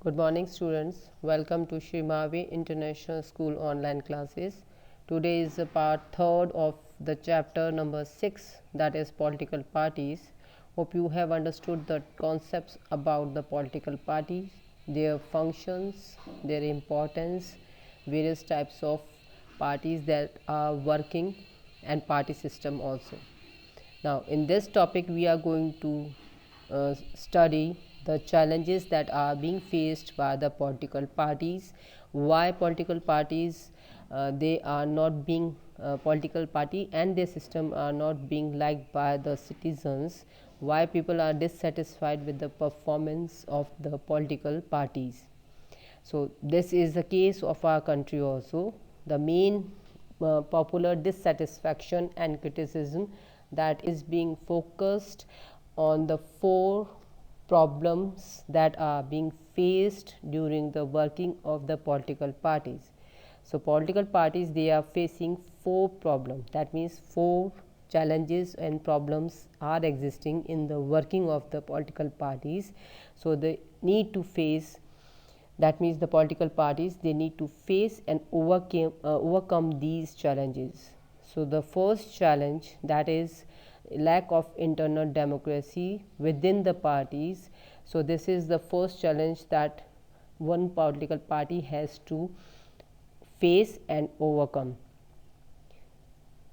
Good morning students, welcome to Shimavi International School online classes. Today is the part 3rd of the chapter number 6, that is political parties. Hope you have understood the concepts about the political parties, their functions, their importance, various types of parties that are working, and party system also. Now in this topic we are going to study the challenges that are being faced by the political parties, why political parties they are not being political party and their system are not being liked by the citizens, why people are dissatisfied with the performance of the political parties. So this is the case of our country also. The main popular dissatisfaction and criticism that is being focused on the 4 problems that are being faced during the working of the political parties. So political parties, they are facing 4 problems, that means 4 challenges and problems are existing in the working of the political parties. So they need to face, that means the political parties, they need to face and overcome these challenges. So the first challenge, that is lack of internal democracy within the parties. So this is the first challenge that one political party has to face and overcome.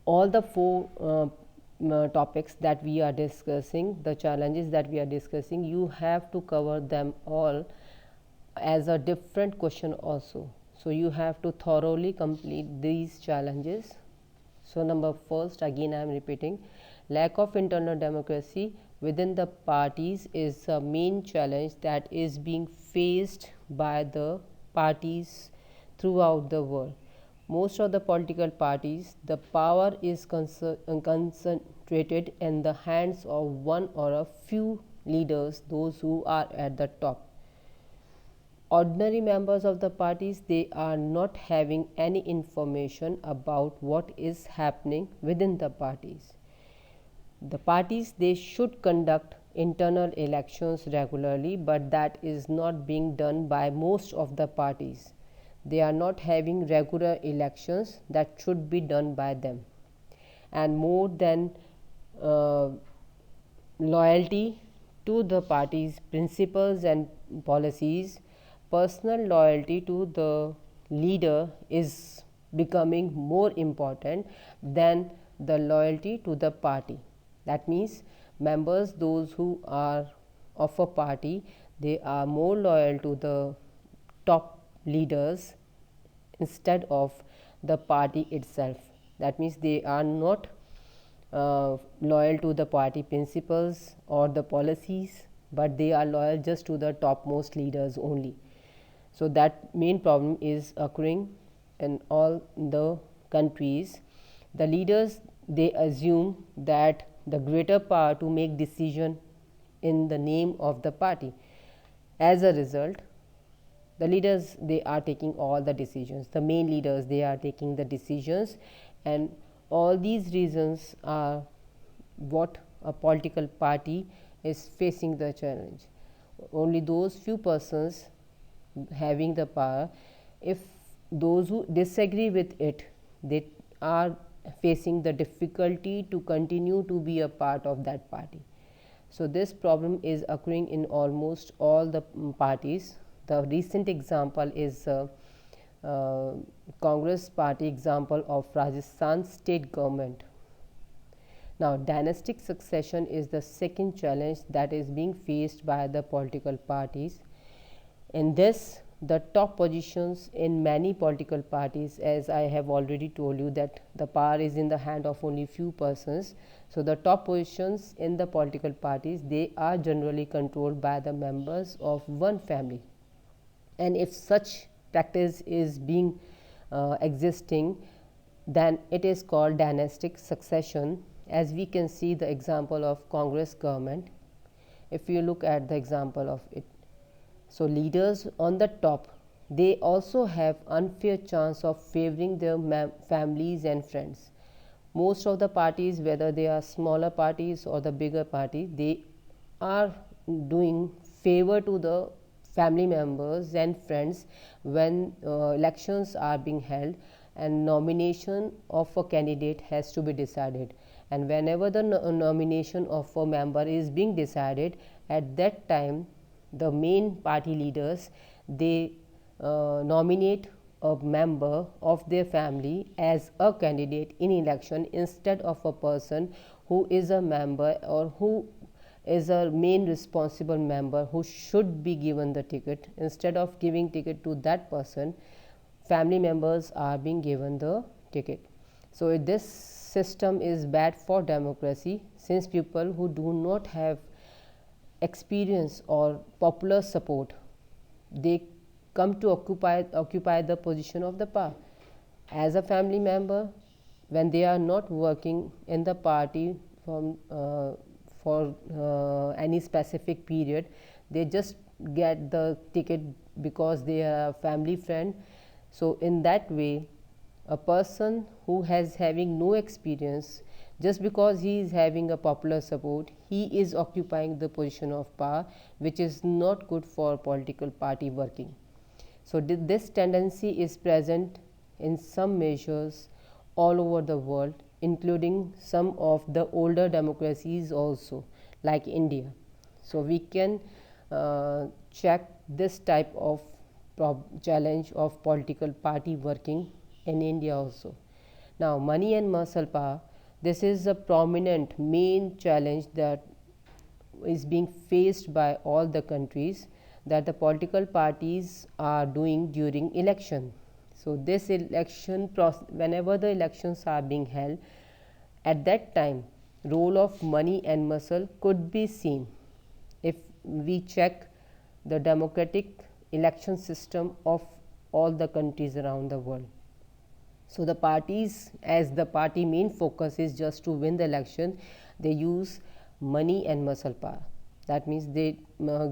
All the 4 topics that we are discussing, the challenges that we are discussing, you have to cover them all as a different question also. So you have to thoroughly complete these challenges. So number first, again I am repeating, lack of internal democracy within the parties is a main challenge that is being faced by the parties throughout the world. Most of the political parties, the power is concentrated in the hands of one or a few leaders, those who are at the top. Ordinary members of the parties, they are not having any information about what is happening within the parties. The parties, they should conduct internal elections regularly, but that is not being done by most of the parties. They are not having regular elections that should be done by them. And more than loyalty to the party's principles and policies, personal loyalty to the leader is becoming more important than the loyalty to the party. That means members, those who are of a party, they are more loyal to the top leaders instead of the party itself. That means they are not loyal to the party principles or the policies, but they are loyal just to the topmost leaders only. So that main problem is occurring in all the countries. The leaders, they assume that the greater power to make decision in the name of the party. As a result, the leaders, they are taking all the decisions. The main leaders, they are taking the decisions, and all these reasons are what a political party is facing the challenge. Only those few persons having the power, if those who disagree with it, they are facing the difficulty to continue to be a part of that party. So this problem is occurring in almost all the parties. The recent example is Congress party example of Rajasthan state government. Now dynastic succession is the second challenge that is being faced by the political parties. In this, the top positions in many political parties, as I have already told you that the power is in the hand of only few persons. So the top positions in the political parties, they are generally controlled by the members of one family. And if such practice is being existing, then it is called dynastic succession, as we can see the example of Congress government. If you look at the example of it, so leaders on the top, they also have unfair chance of favoring their families and friends. Most of the parties, whether they are smaller parties or the bigger party, they are doing favor to the family members and friends when elections are being held and nomination of a candidate has to be decided. And whenever the nomination of a member is being decided, at that time the main party leaders, they nominate a member of their family as a candidate in election instead of a person who is a member or who is a main responsible member who should be given the ticket. Instead of giving ticket to that person, family members are being given the ticket. So this system is bad for democracy, since people who do not have experience or popular support, they come to occupy the position of the power. As a family member, when they are not working in the party for any specific period, they just get the ticket because they are a family friend. So in that way, a person who has having no experience, just because he is having a popular support, he is occupying the position of power, which is not good for political party working. So this tendency is present in some measures all over the world, including some of the older democracies also, like India. So we can check this type of challenge of political party working in India also. Now, money and muscle power, this is a prominent main challenge that is being faced by all the countries that the political parties are doing during election. So this election process, whenever the elections are being held, at that time role of money and muscle could be seen if we check the democratic election system of all the countries around the world. So the parties, as the party main focus is just to win the election, they use money and muscle power. That means they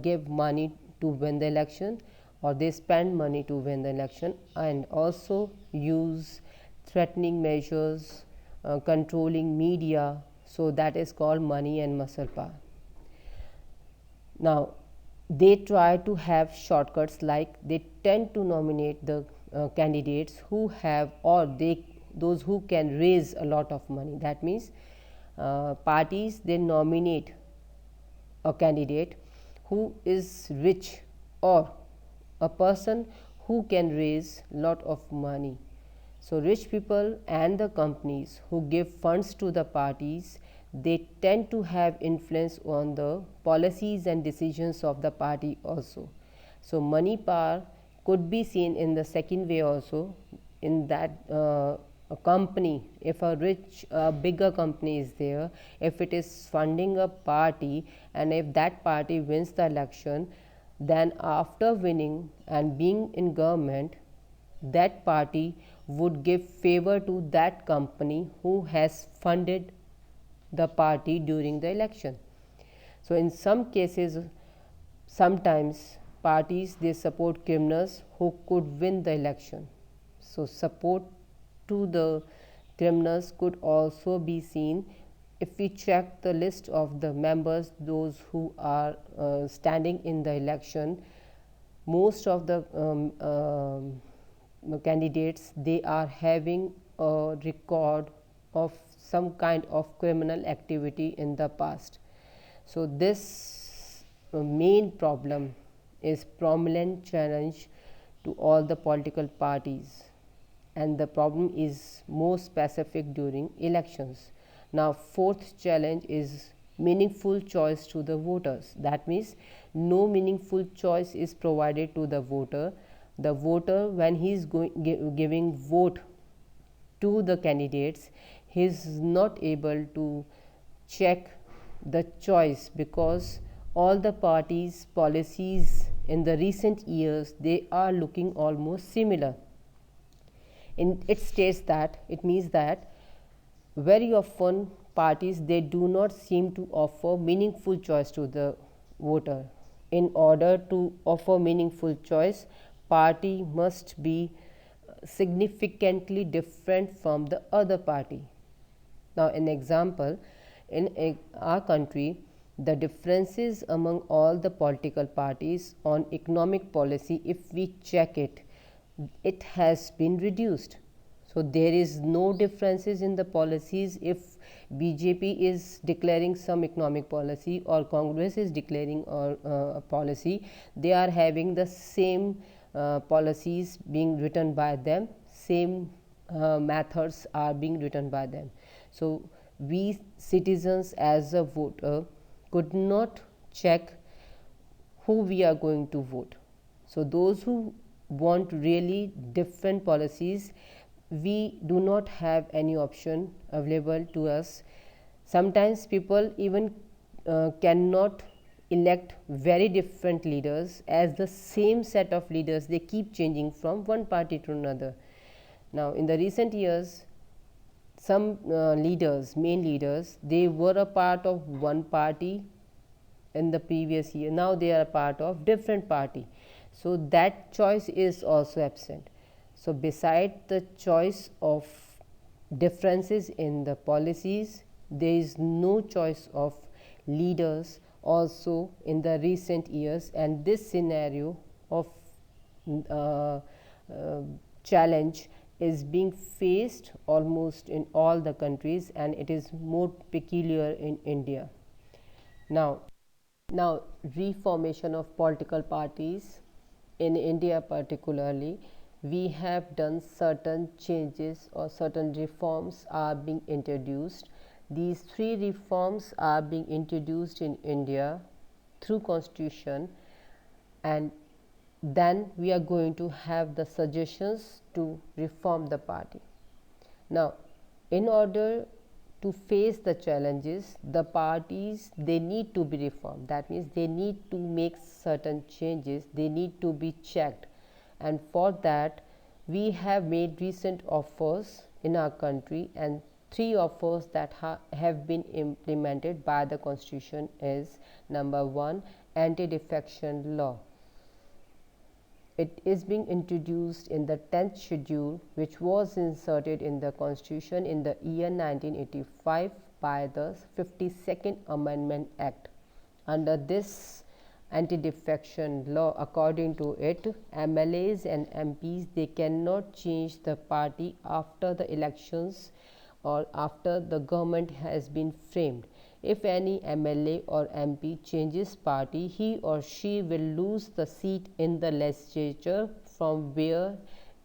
give money to win the election, or they spend money to win the election, and also use threatening measures, controlling media. So that is called money and muscle power. Now they try to have shortcuts, like they tend to nominate the candidates who have, or those who can raise a lot of money. That means parties, they nominate a candidate who is rich, or a person who can raise lot of money. So rich people and the companies who give funds to the parties, they tend to have influence on the policies and decisions of the party also. So money power could be seen in the second way also, in that a company, if a rich bigger company is there, if it is funding a party, and if that party wins the election, then after winning and being in government, that party would give favor to that company who has funded the party during the election. So in some cases, sometimes parties, they support criminals who could win the election. So support to the criminals could also be seen if we check the list of the members, those who are standing in the election. Most of the candidates, they are having a record of some kind of criminal activity in the past. So this main problem is prominent challenge to all the political parties, and the problem is more specific during elections. Now fourth challenge is meaningful choice to the voters. That means no meaningful choice is provided to the voter. The voter, when he is giving vote to the candidates, he is not able to check the choice, because all the parties' policies in the recent years, they are looking almost similar. It states that, it means that very often parties, they do not seem to offer meaningful choice to the voter. In order to offer meaningful choice, party must be significantly different from the other party. Now an example, in our country, the differences among all the political parties on economic policy, if we check it, it has been reduced. So there is no differences in the policies if BJP is declaring some economic policy or Congress is declaring a policy. They are having the same policies being written by them, same methods are being written by them. So we citizens as a voter could not check who we are going to vote. So those who want really different policies, we do not have any option available to us. Sometimes people even cannot elect very different leaders, as the same set of leaders they keep changing from one party to another. Now in the recent years, some main leaders, they were a part of one party in the previous year, now they are a part of different party. So that choice is also absent. So beside the choice of differences in the policies, there is no choice of leaders also in the recent years, and this scenario of uh, challenge is being faced almost in all the countries, and it is more peculiar in India. Now, reformation of political parties in India particularly, we have done certain changes or certain reforms are being introduced. These three reforms are being introduced in India through constitution, and then we are going to have the suggestions to reform the party. Now in order to face the challenges, the parties they need to be reformed. That means they need to make certain changes, they need to be checked, and for that we have made recent offers in our country, and three offers that have been implemented by the constitution is: number 1, Anti-Defection Law. It is being introduced in the 10th schedule, which was inserted in the constitution in the year 1985 by the 52nd Amendment Act. Under this anti-defection law, according to it, MLAs and MPs they cannot change the party after the elections or after the government has been framed. If any MLA or MP changes party, he or she will lose the seat in the legislature from where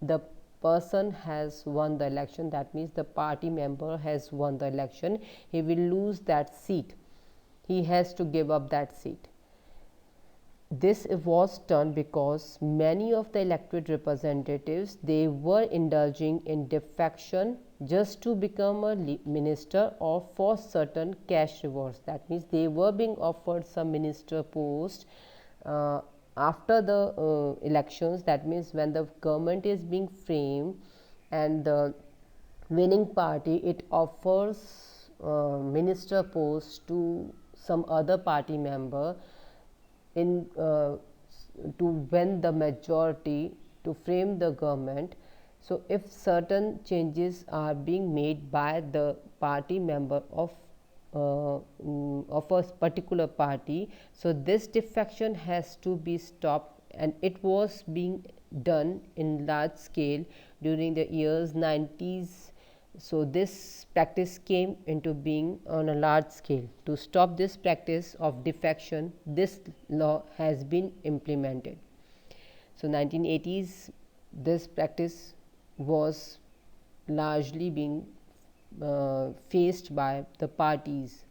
the person has won the election. That means the party member has won the election, he will lose that seat, he has to give up that seat. This was done because many of the elected representatives they were indulging in defection just to become a minister or for certain cash rewards. That means they were being offered some minister post after the elections. That means when the government is being framed and the winning party it offers minister post to some other party member in to win the majority to frame the government. So if certain changes are being made by the party member of a particular party, so this defection has to be stopped, and it was being done in large scale during the years 90s. So this practice came into being on a large scale. To stop this practice of defection, this law has been implemented. So 1980s, this practice was largely being faced by the parties.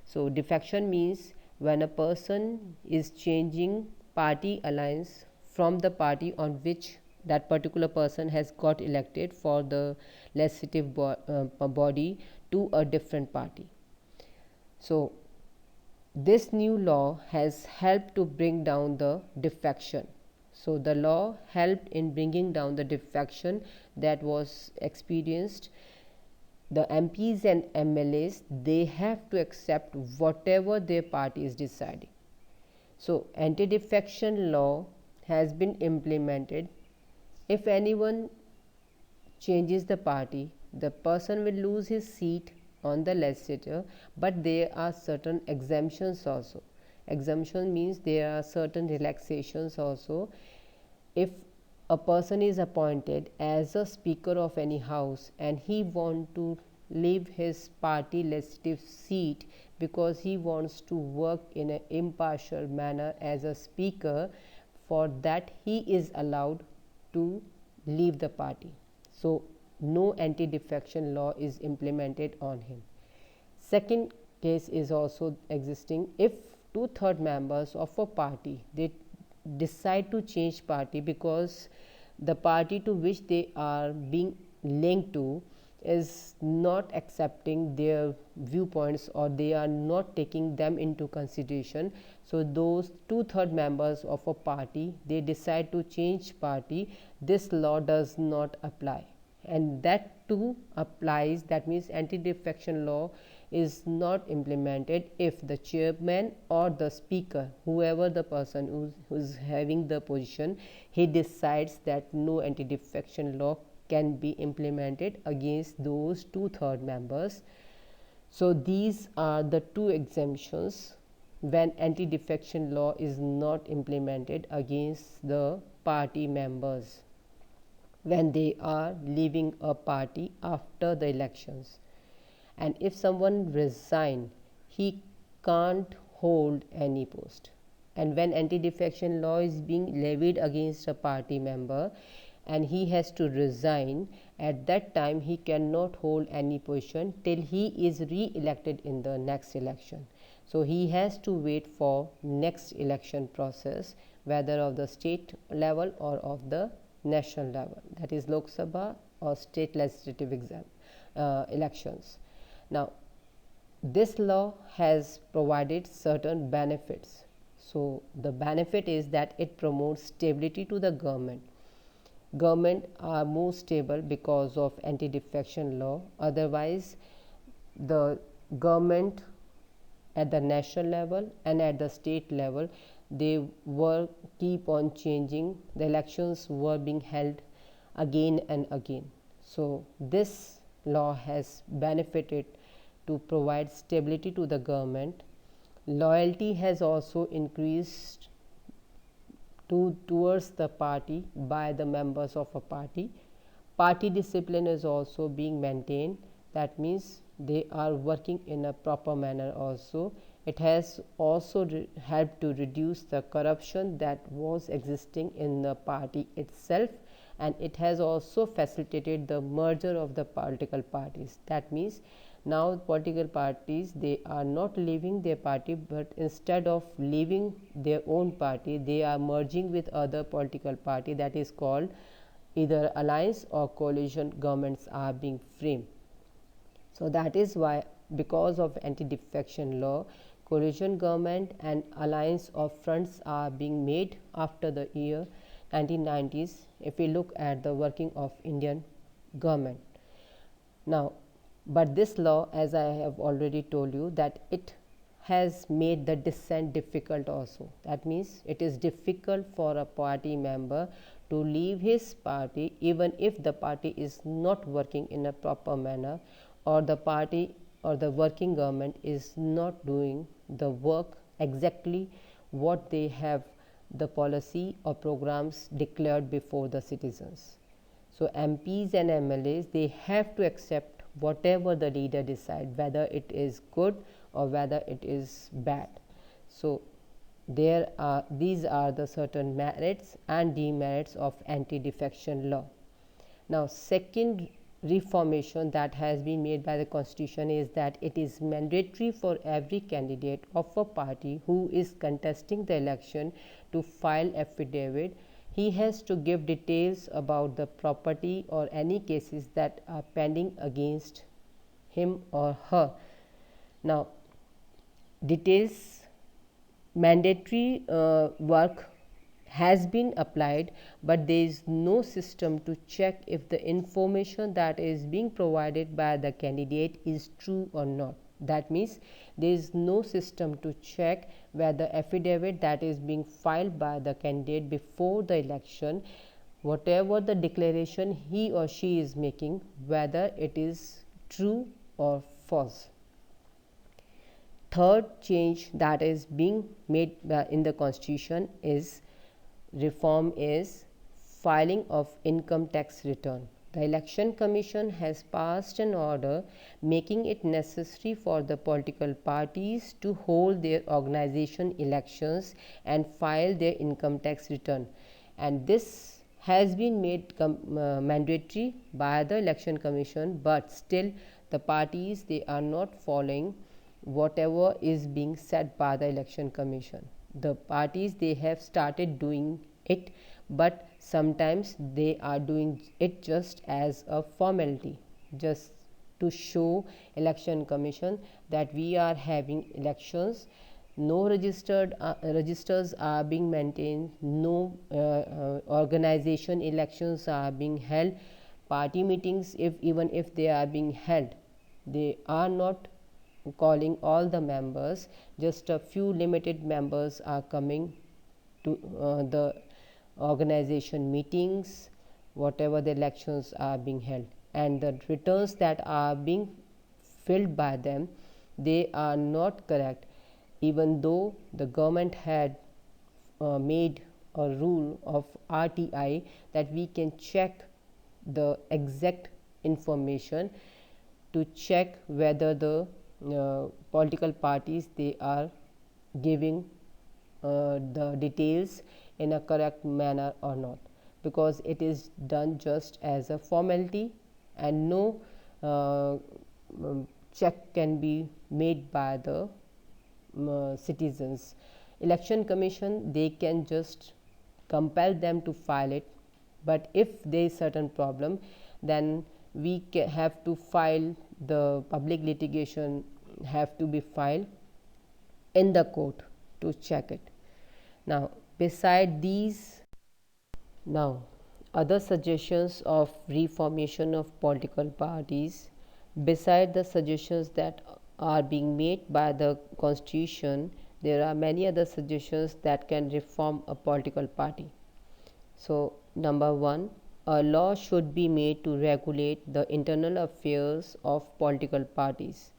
So defection means when a person is changing party alliance from the party on which that particular person has got elected for the legislative body to a different party. So this new law has helped to bring down the defection. So the law helped in bringing down the defection that was experienced. The MPs and MLAs they have to accept whatever their party is deciding. So anti-defection law has been implemented. If anyone changes the party, the person will lose his seat on the legislature, but there are certain exemptions also. Exemption means there are certain relaxations also. If a person is appointed as a speaker of any house and he want to leave his party legislative seat because he wants to work in an impartial manner as a speaker, for that he is allowed to leave the party. So no anti-defection law is implemented on him. Second case is also existing. If 2/3 members of a party they decide to change party because the party to which they are being linked to is not accepting their viewpoints or they are not taking them into consideration, so those 2/3 members of a party they decide to change party, this law does not apply, and that too applies. That means anti-defection law is not implemented if the chairman or the speaker, whoever the person who's having the position, he decides that no anti-defection law can be implemented against those 2/3 members. So these are the two exemptions when anti-defection law is not implemented against the party members when they are leaving a party after the elections. And if someone resign, he can't hold any post. And when anti-defection law is being levied against a party member and he has to resign, at that time he cannot hold any position till he is re-elected in the next election. So he has to wait for next election process, whether of the state level or of the national level, that is Lok Sabha or state legislative elections. Now this law has provided certain benefits. So the benefit is that it promotes stability to the government. Government are more stable because of anti-defection law. Otherwise the government at the national level and at the state level, they were keep on changing. The elections were being held again and again. So this law has benefited to provide stability to the government. Loyalty has also increased towards the party by the members of a party. Party discipline is also being maintained. That means they are working in a proper manner also. It has also helped to reduce the corruption that was existing in the party itself, and it has also facilitated the merger of the political parties. That means now political parties, they are not leaving their party, but instead of leaving their own party, they are merging with other political party, that is called either alliance or coalition governments are being framed. So that is why, because of anti-defection law, coalition government and alliance of fronts are being made after the year 1990s, if we look at the working of Indian government. Now, but this law, as I have already told you, that it has made the dissent difficult also. That means it is difficult for a party member to leave his party even if the party is not working in a proper manner, or the party or the working government is not doing the work exactly what they have the policy or programs declared before the citizens. So MPs and MLAs, they have to accept whatever the leader decide, whether it is good or whether it is bad. So these are the certain merits and demerits of anti-defection law. Now second reformation that has been made by the constitution is that it is mandatory for every candidate of a party who is contesting the election to file affidavit. He has to give details about the property or any cases that are pending against him or her. Now details mandatory work has been applied, but there is no system to check if the information that is being provided by the candidate is true or not. That means there is no system to check whether affidavit that is being filed by the candidate before the election, whatever the declaration he or she is making, whether it is true or false. Third change that is being made in the constitution is reform is filing of income tax return. The Election Commission has passed an order making it necessary for the political parties to hold their organization elections and file their income tax return, and this has been made mandatory by the Election Commission, but still the parties, they are not following whatever is being said by the Election Commission. The parties, they have started doing it, but sometimes they are doing it just as a formality, just to show Election Commission that we are having elections. No registers are being maintained, no organization elections are being held. Party meetings, even if they are being held, they are not calling all the members, just a few limited members are coming to the organization meetings, whatever the elections are being held, and the returns that are being filled by them, they are not correct, even though the government had made a rule of RTI that we can check the exact information to check whether the political parties, they are giving the details in a correct manner or not, because it is done just as a formality and no check can be made by the citizens. Election Commission, they can just compel them to file it, but if there is certain problem, then we have to file the public litigation, have to be filed in the court to check it. Now, beside these, now other suggestions of reformation of political parties, beside the suggestions that are being made by the constitution, there are many other suggestions that can reform a political party. So, number one, a law should be made to regulate the internal affairs of political parties.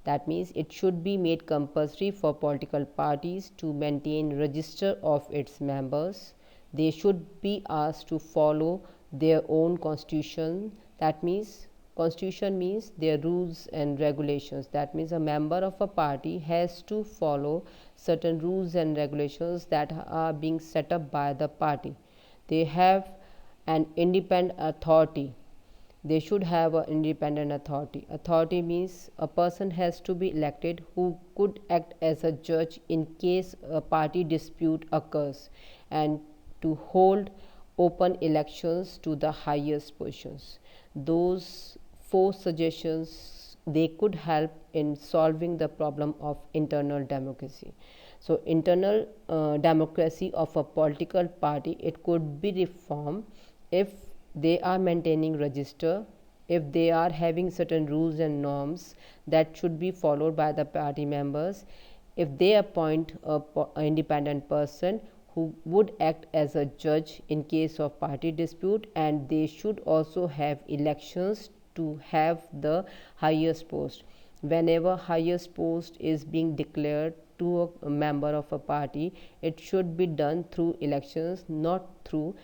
That means it should be made compulsory for political parties to maintain register of its members. They should be asked to follow their own constitution. That means constitution means their rules and regulations. That means a member of a party has to follow certain rules and regulations that are being set up by the party. They have an independent authority. They should have an independent authority. Authority means a person has to be elected who could act as a judge in case a party dispute occurs, and to hold open elections to the highest positions. Those four suggestions, they could help in solving the problem of internal democracy. So, internal democracy of a political party, it could be reformed if they are maintaining register, if they are having certain rules and norms that should be followed by the party members, if they appoint an independent person who would act as a judge in case of party dispute, and they should also have elections to have the highest post. Whenever highest post is being declared to a member of a party, it should be done through elections, not through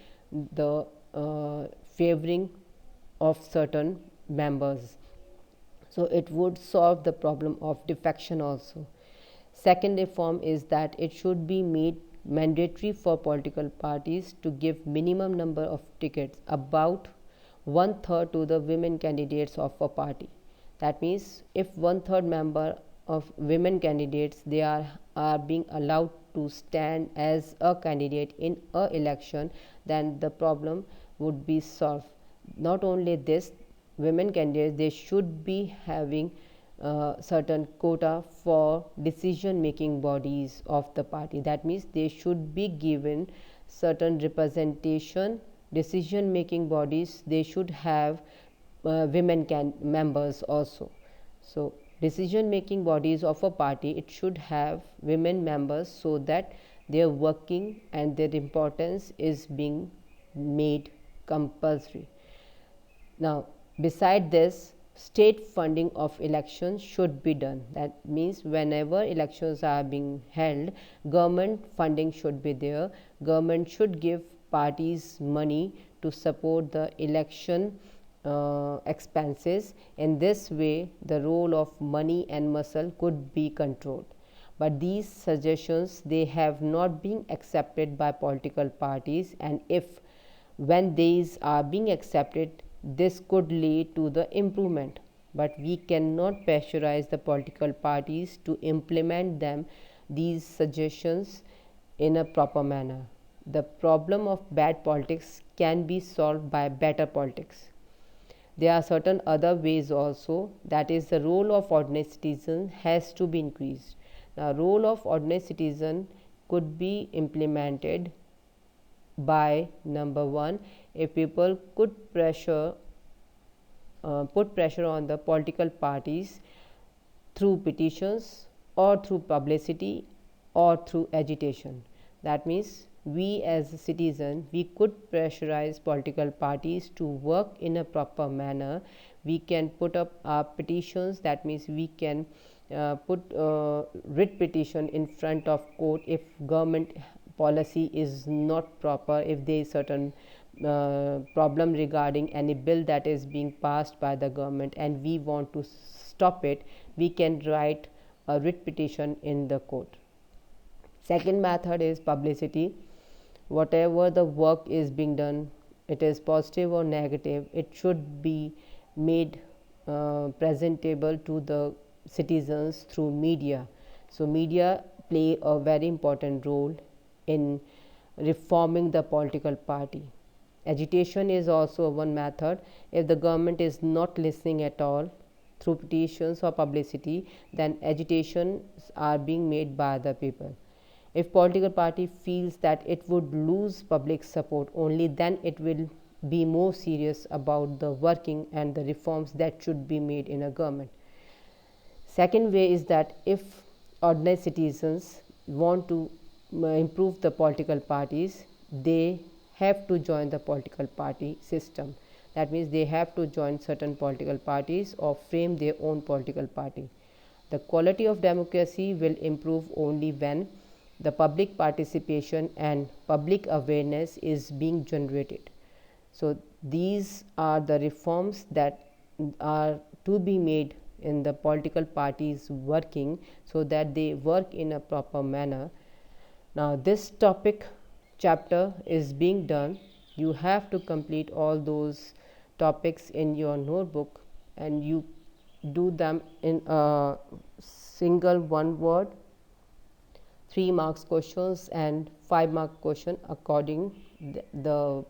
the favoring of certain members. So, it would solve the problem of defection also. Second reform is that it should be made mandatory for political parties to give minimum number of tickets, about 1/3 to the women candidates of a party. That means if 1/3 member of women candidates, they are being allowed to stand as a candidate in a election, then the problem would be solved. Not only this, women candidates, they should be having certain quota for decision making bodies of the party. That means they should be given certain representation. Decision making bodies, they should have women members also. So, decision making bodies of a party, it should have women members, so that their working and their importance is being made compulsory. Now, beside this, state funding of elections should be done. That means whenever elections are being held, government funding should be there. Government should give parties money to support the election expenses. In this way, the role of money and muscle could be controlled. But these suggestions, they have not been accepted by political parties, and if when these are being accepted, this could lead to the improvement. But we cannot pressurize the political parties to implement these suggestions in a proper manner. The problem of bad politics can be solved by better politics. There are certain other ways also, that is, the role of ordinary citizen has to be increased. Now, role of ordinary citizen could be implemented by number one, if people could put pressure on the political parties through petitions or through publicity or through agitation. That means we as a citizen, we could pressurize political parties to work in a proper manner. We can put up our petitions, that means we can put writ petition in front of court if government policy is not proper, if there is certain problem regarding any bill that is being passed by the government and we want to stop it, we can write a writ petition in the court. Second method is publicity. Whatever the work is being done, it is positive or negative, it should be made presentable to the citizens through media. So media play a very important role in reforming the political party. Agitation is also one method. If the government is not listening at all, through petitions or publicity, then agitations are being made by the people. If political party feels that it would lose public support, only then it will be more serious about the working and the reforms that should be made in a government. Second way is that if ordinary citizens want to improve the political parties, they have to join the political party system. That means they have to join certain political parties or frame their own political party. The quality of democracy will improve only when the public participation and public awareness is being generated. So these are the reforms that are to be made in the political parties working, so that they work in a proper manner. Now this topic chapter is being done. You have to complete all those topics in your notebook, and you do them in a single one word, 3 marks questions and 5 mark question according the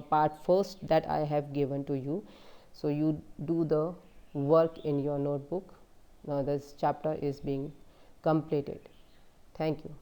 part first that I have given to you. So you do the work in your notebook. Now this chapter is being completed. Thank you.